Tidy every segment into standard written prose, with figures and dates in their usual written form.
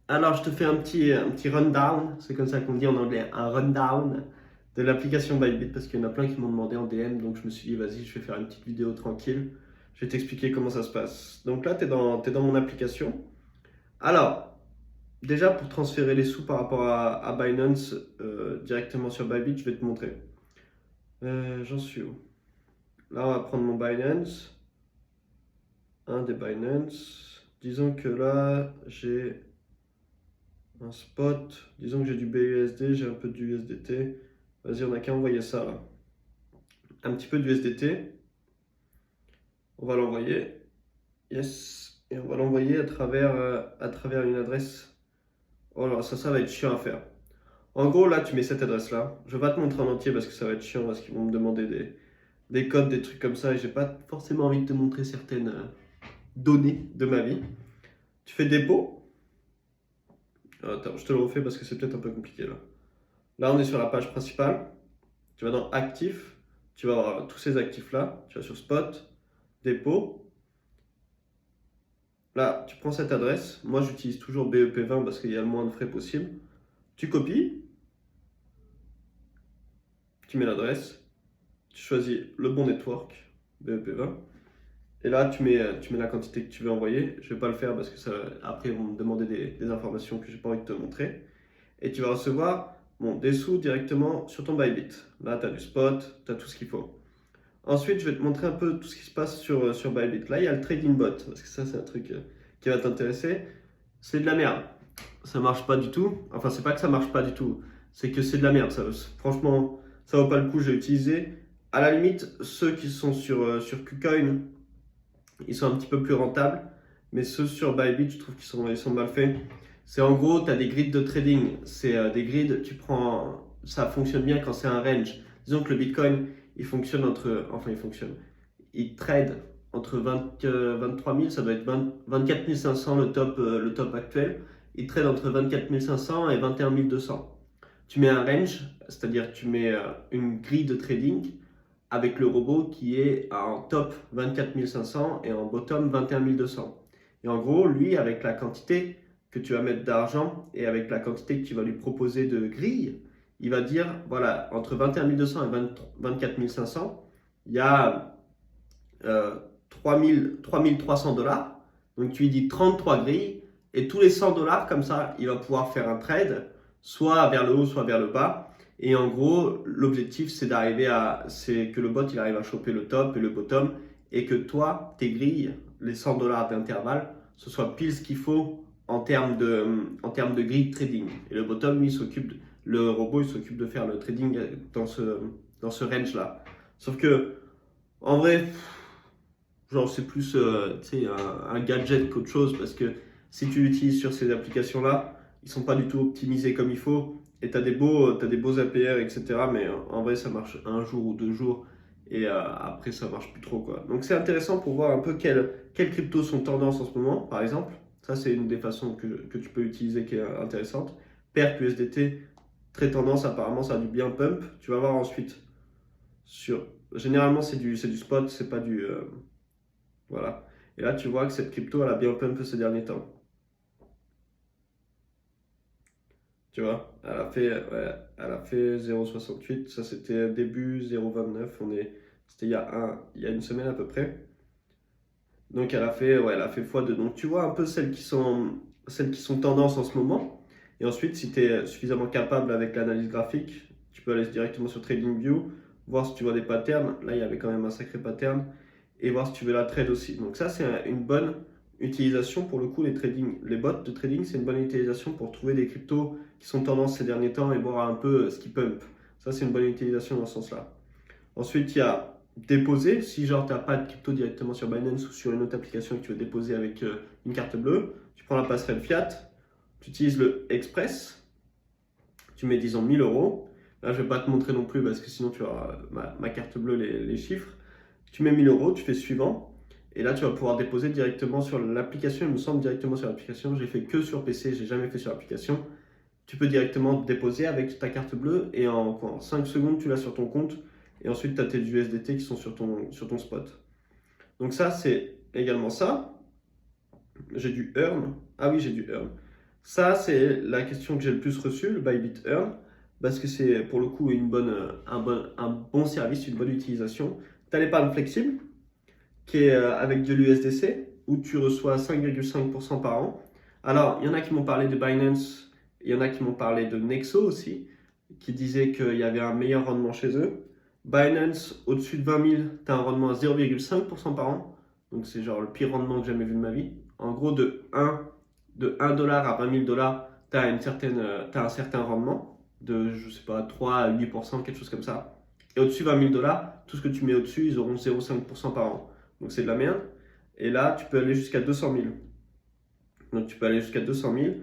Alors, je te fais un petit rundown, c'est comme ça qu'on dit en anglais, un rundown de l'application Bybit parce qu'il y en a plein qui m'ont demandé en DM, donc je me suis dit, vas-y, je vais faire une petite vidéo tranquille. Je vais t'expliquer comment ça se passe. Donc là, t'es dans mon application. Alors, déjà, pour transférer les sous par rapport à Binance directement sur Bybit, je vais te montrer. J'en suis où? Là, on va prendre mon Binance, un des Binance. Disons que là, j'ai un spot, disons que j'ai du BUSD, j'ai un peu du USDT. Vas-y, on n'a qu'à envoyer ça là. Un petit peu de USDT, on va l'envoyer. Yes. Et on va l'envoyer à travers une adresse. Oh là, ça va être chiant à faire. En gros, là, tu mets cette adresse-là. Je vais pas te montrer en entier parce que ça va être chiant, parce qu'ils vont me demander des codes, des trucs comme ça, et j'ai pas forcément envie de te montrer certaines données de ma vie. Tu fais dépôt. Attends, je te le refais parce que c'est peut-être un peu compliqué là. Là, on est sur la page principale. Tu vas dans actifs, tu vas avoir tous ces actifs-là, tu vas sur spot, dépôt. Là, tu prends cette adresse. Moi, j'utilise toujours BEP20 parce qu'il y a le moins de frais possible. Tu copies, tu mets l'adresse, tu choisis le bon network, BEP20. Et là, tu mets la quantité que tu veux envoyer. Je ne vais pas le faire parce que ça, après, ils vont me demander des informations que j'ai pas envie de te montrer. Et tu vas recevoir des sous directement sur ton Bybit. Là, tu as du spot, tu as tout ce qu'il faut. Ensuite, je vais te montrer un peu tout ce qui se passe sur Bybit. Là, il y a le trading bot, parce que ça, c'est un truc qui va t'intéresser. C'est de la merde. Ça marche pas du tout. Enfin, c'est pas que ça marche pas du tout, c'est que c'est de la merde. Franchement, ça vaut pas le coup. J'ai utilisé. À la limite, ceux qui sont sur KuCoin, ils sont un petit peu plus rentables. Mais ceux sur Bybit, je trouve ils sont mal faits. C'est en gros, tu as des grids de trading. C'est des grids, tu prends. Ça fonctionne bien quand c'est un range. Disons que le Bitcoin, il fonctionne entre. Enfin, il fonctionne. Il trade entre 23 000, ça doit être 24 500 le top actuel. Il trade entre 24 500 et 21 200. Tu mets un range, c'est-à-dire tu mets une grille de trading avec le robot qui est en top 24 500 et en bottom 21 200. Et en gros, lui, avec la quantité que tu vas mettre d'argent et avec la quantité que tu vas lui proposer de grille, il va dire, voilà, entre 21 200 et 24 500, il y a 3 300 $. Donc tu lui dis 33 grilles et tous les 100 dollars, comme ça, il va pouvoir faire un trade, soit vers le haut, soit vers le bas. Et en gros, l'objectif, c'est que le bot, il arrive à choper le top et le bottom et que toi, tes grilles, les 100 dollars d'intervalle, ce soit pile ce qu'il faut en termes de grille de trading. Et le bottom, lui, le robot, il s'occupe de faire le trading dans ce range-là. Sauf que, en vrai, genre, c'est plus un gadget qu'autre chose parce que si tu l'utilises sur ces applications-là, ils sont pas du tout optimisés comme il faut et t'as des beaux APR, etc. Mais en vrai, ça marche un jour ou deux jours et après, ça marche plus trop, quoi. Donc, c'est intéressant pour voir un peu quelles cryptos sont tendance en ce moment, par exemple. Ça, c'est une des façons que tu peux utiliser qui est intéressante. Perp USDT, très tendance, apparemment, ça a du bien pump. Tu vas voir ensuite sur. Généralement, c'est du spot, c'est pas du. Voilà. Et là, tu vois que cette crypto, elle a bien pump ces derniers temps. Tu vois, elle a fait 0,68. Ça, c'était début 0,29. C'était il y a une semaine à peu près. Donc, elle a fait x2. Donc, tu vois un peu celles qui sont tendance en ce moment. Et ensuite, si tu es suffisamment capable avec l'analyse graphique, tu peux aller directement sur TradingView, voir si tu vois des patterns. Là, il y avait quand même un sacré pattern. Et voir si tu veux la trade aussi. Donc ça, c'est une bonne utilisation pour le coup, les bots de trading, c'est une bonne utilisation pour trouver des cryptos qui sont tendance ces derniers temps et voir un peu ce qui pump. Ça, c'est une bonne utilisation dans ce sens-là. Ensuite, il y a déposer. Si genre tu n'as pas de crypto directement sur Binance ou sur une autre application et que tu veux déposer avec une carte bleue, tu prends la passerelle Fiat, tu utilises le Express, tu mets disons 1000 euros. Là, je ne vais pas te montrer non plus parce que sinon tu auras ma carte bleue, les chiffres. Tu mets 1000 euros, tu fais suivant. Et là, tu vas pouvoir déposer directement sur l'application. Il me semble directement sur l'application. J'ai fait que sur PC, j'ai jamais fait sur l'application. Tu peux directement déposer avec ta carte bleue et en 5 secondes, tu l'as sur ton compte. Et ensuite, tu as tes USDT qui sont sur ton spot. Donc ça, c'est également ça. J'ai du Earn. Ah oui, j'ai du Earn. Ça, c'est la question que j'ai le plus reçue, le Bybit Earn, parce que c'est pour le coup un bon service, une bonne utilisation. Tu as l'épargne flexible, qui est avec de l'USDC, où tu reçois 5,5% par an. Alors, il y en a qui m'ont parlé de Binance, il y en a qui m'ont parlé de Nexo aussi, qui disaient qu'il y avait un meilleur rendement chez eux. Binance, au-dessus de 20 000, tu as un rendement à 0,5% par an. Donc, c'est genre le pire rendement que j'ai jamais vu de ma vie. En gros, de 1 dollar à 20 000 dollars, tu as un certain rendement de, je sais pas, 3 à 8%, quelque chose comme ça. Et au-dessus de 20 000 dollars, tout ce que tu mets au-dessus, ils auront 0,5% par an. Donc c'est de la merde. Et là, tu peux aller jusqu'à 200 000. Donc tu peux aller jusqu'à 200 000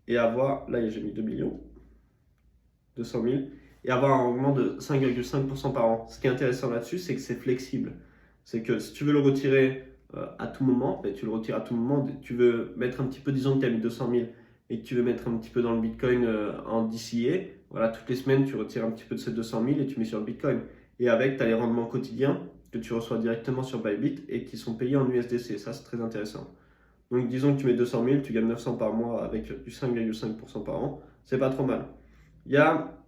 et avoir, là j'ai mis 2 millions, 200 000, et avoir un rendement de 5,5% par an. Ce qui est intéressant là-dessus, c'est que c'est flexible. C'est que si tu veux le retirer à tout moment, ben, tu le retires à tout moment. Tu veux mettre un petit peu, disons que tu as mis 200 000 et que tu veux mettre un petit peu dans le Bitcoin en DCA, voilà, toutes les semaines, tu retires un petit peu de ces 200 000 et tu mets sur le Bitcoin. Et avec, tu as les rendements quotidiens que tu reçois directement sur Bybit et qui sont payés en USDC. Ça, c'est très intéressant. Donc, disons que tu mets 200 000, tu gagnes 900 par mois avec du 5,5% par an. C'est pas trop mal. Il y a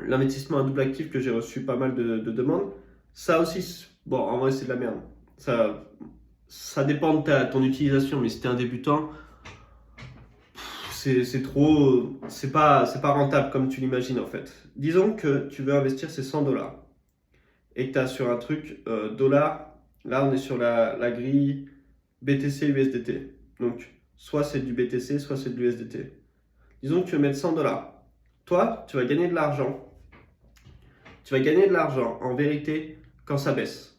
l'investissement à double actif que j'ai reçu pas mal de demandes. Ça aussi, bon, en vrai, c'est de la merde. Ça dépend de ton utilisation, mais si tu es un débutant, c'est pas rentable comme tu l'imagines en fait. Disons que tu veux investir ces 100 dollars et que tu as sur un truc dollar, là on est sur la grille BTC USDT. Donc soit c'est du BTC, soit c'est de l'USDT. Disons que tu veux mettre 100 dollars. Toi, tu vas gagner de l'argent. Tu vas gagner de l'argent en vérité quand ça baisse.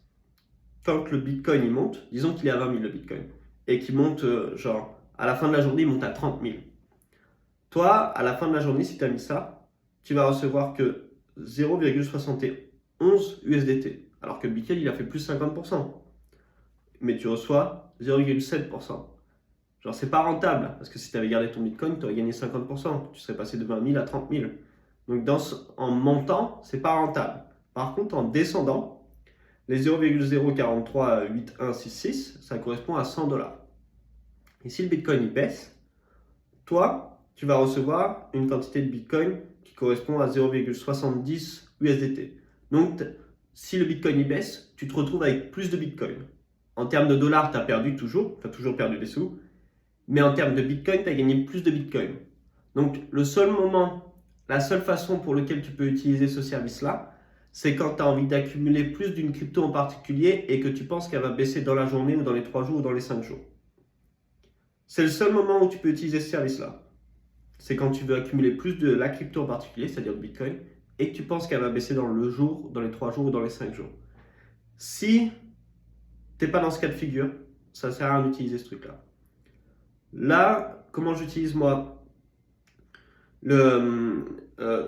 Quand le Bitcoin il monte, disons qu'il est à 20 000 le Bitcoin, et qu'il monte genre à la fin de la journée il monte à 30 000. Toi, à la fin de la journée, si tu as mis ça, tu vas recevoir que 0,71 USDT. Alors que le Bitcoin, il a fait plus 50%. Mais tu reçois 0,7%. Genre, c'est pas rentable. Parce que si tu avais gardé ton Bitcoin, tu aurais gagné 50%. Tu serais passé de 20 000 à 30 000. Donc, en montant, c'est pas rentable. Par contre, en descendant, les 0,0438166, ça correspond à 100 dollars. Et si le Bitcoin il baisse, toi, tu vas recevoir une quantité de Bitcoin qui correspond à 0,70 USDT. Donc, si le Bitcoin y baisse, tu te retrouves avec plus de Bitcoin. En termes de dollars, tu as perdu toujours, tu as toujours perdu des sous, mais en termes de Bitcoin, tu as gagné plus de Bitcoin. Donc, la seule façon pour laquelle tu peux utiliser ce service-là, c'est quand tu as envie d'accumuler plus d'une crypto en particulier et que tu penses qu'elle va baisser dans la journée ou dans les 3 jours ou dans les 5 jours. C'est le seul moment où tu peux utiliser ce service-là. C'est quand tu veux accumuler plus de la crypto en particulier, c'est-à-dire le Bitcoin, et que tu penses qu'elle va baisser dans le jour, dans les 3 jours ou dans les 5 jours. Si tu n'es pas dans ce cas de figure, ça sert à rien d'utiliser ce truc-là. Là, comment j'utilise moi le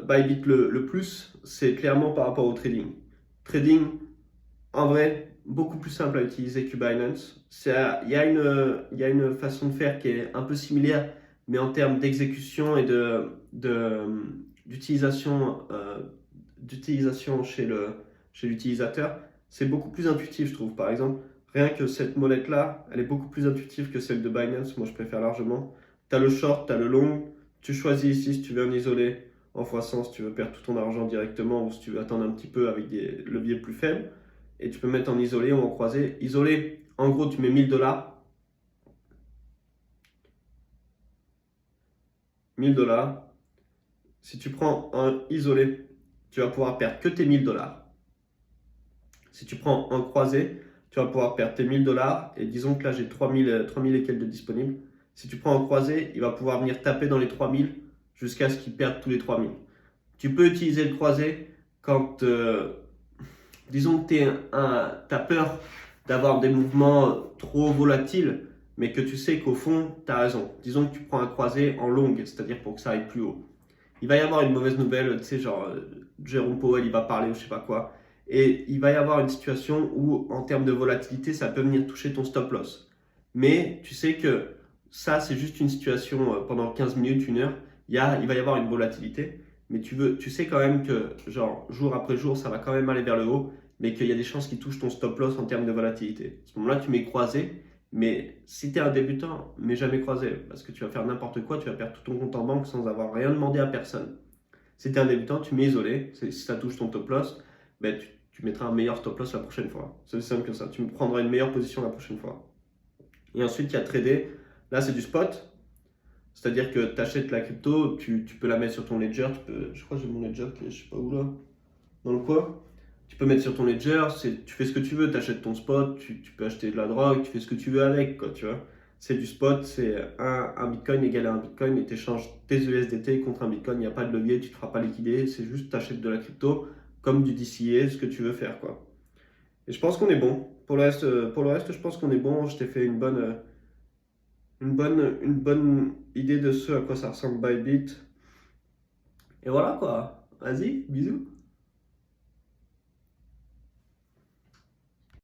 Bybit le plus, c'est clairement par rapport au trading. Trading, en vrai, beaucoup plus simple à utiliser que Binance. Il y a une façon de faire qui est un peu similaire, mais en termes d'exécution et d'utilisation chez l'utilisateur, c'est beaucoup plus intuitif, je trouve. Par exemple, rien que cette molette-là, elle est beaucoup plus intuitive que celle de Binance. Moi, je préfère largement. Tu as le short, tu as le long. Tu choisis ici si tu veux un isolé en x100, si tu veux perdre tout ton argent directement ou si tu veux attendre un petit peu avec des leviers plus faibles. Et tu peux mettre en isolé ou en croisé. Isolé, en gros, tu mets 1000 dollars. 1000 dollars. Si tu prends un isolé, tu vas pouvoir perdre que tes 1000 dollars. Si tu prends un croisé, tu vas pouvoir perdre tes 1000 dollars. Et disons que là, j'ai 3000 et quelques de disponibles. Si tu prends un croisé, il va pouvoir venir taper dans les 3000 jusqu'à ce qu'il perde tous les 3000. Tu peux utiliser le croisé quand, disons que tu as peur d'avoir des mouvements trop volatiles, mais que tu sais qu'au fond, tu as raison. Disons que tu prends un croisé en longue, c'est-à-dire pour que ça aille plus haut. Il va y avoir une mauvaise nouvelle, tu sais, genre Jérôme Powell, il va parler ou je sais pas quoi. Et il va y avoir une situation où, en termes de volatilité, ça peut venir toucher ton stop loss. Mais tu sais que ça, c'est juste une situation pendant 15 minutes, 1 heure. Il va y avoir une volatilité. Mais tu sais quand même que, genre, jour après jour, ça va quand même aller vers le haut, mais qu'il y a des chances qu'il touche ton stop loss en termes de volatilité. À ce moment-là, tu mets croisé, Mais si tu es un débutant, mais jamais croisé, parce que tu vas faire n'importe quoi, tu vas perdre tout ton compte en banque sans avoir rien demandé à personne. Si tu es un débutant, tu mets isolé. Si ça touche ton top loss, ben, tu mettras un meilleur stop loss la prochaine fois. C'est aussi simple que ça. Tu prendras une meilleure position la prochaine fois. Et ensuite, il y a trader. Là, c'est du spot. C'est-à-dire que tu achètes la crypto, tu peux la mettre sur ton ledger. Je crois que j'ai mon ledger qui est, je sais pas où là, dans le coin. Tu peux mettre sur ton ledger, tu fais ce que tu veux, tu achètes ton spot, tu peux acheter de la drogue, tu fais ce que tu veux avec, quoi, tu vois. C'est du spot, c'est un bitcoin égal à un bitcoin et tu échanges tes USDT contre un bitcoin, il n'y a pas de levier, tu ne te feras pas liquider, c'est juste tu achètes de la crypto comme du DCA, ce que tu veux faire, quoi. Et je pense qu'on est bon. Pour le reste, je pense qu'on est bon. Je t'ai fait une bonne idée de ce à quoi ça ressemble Bybit. Et voilà, quoi. Vas-y, bisous.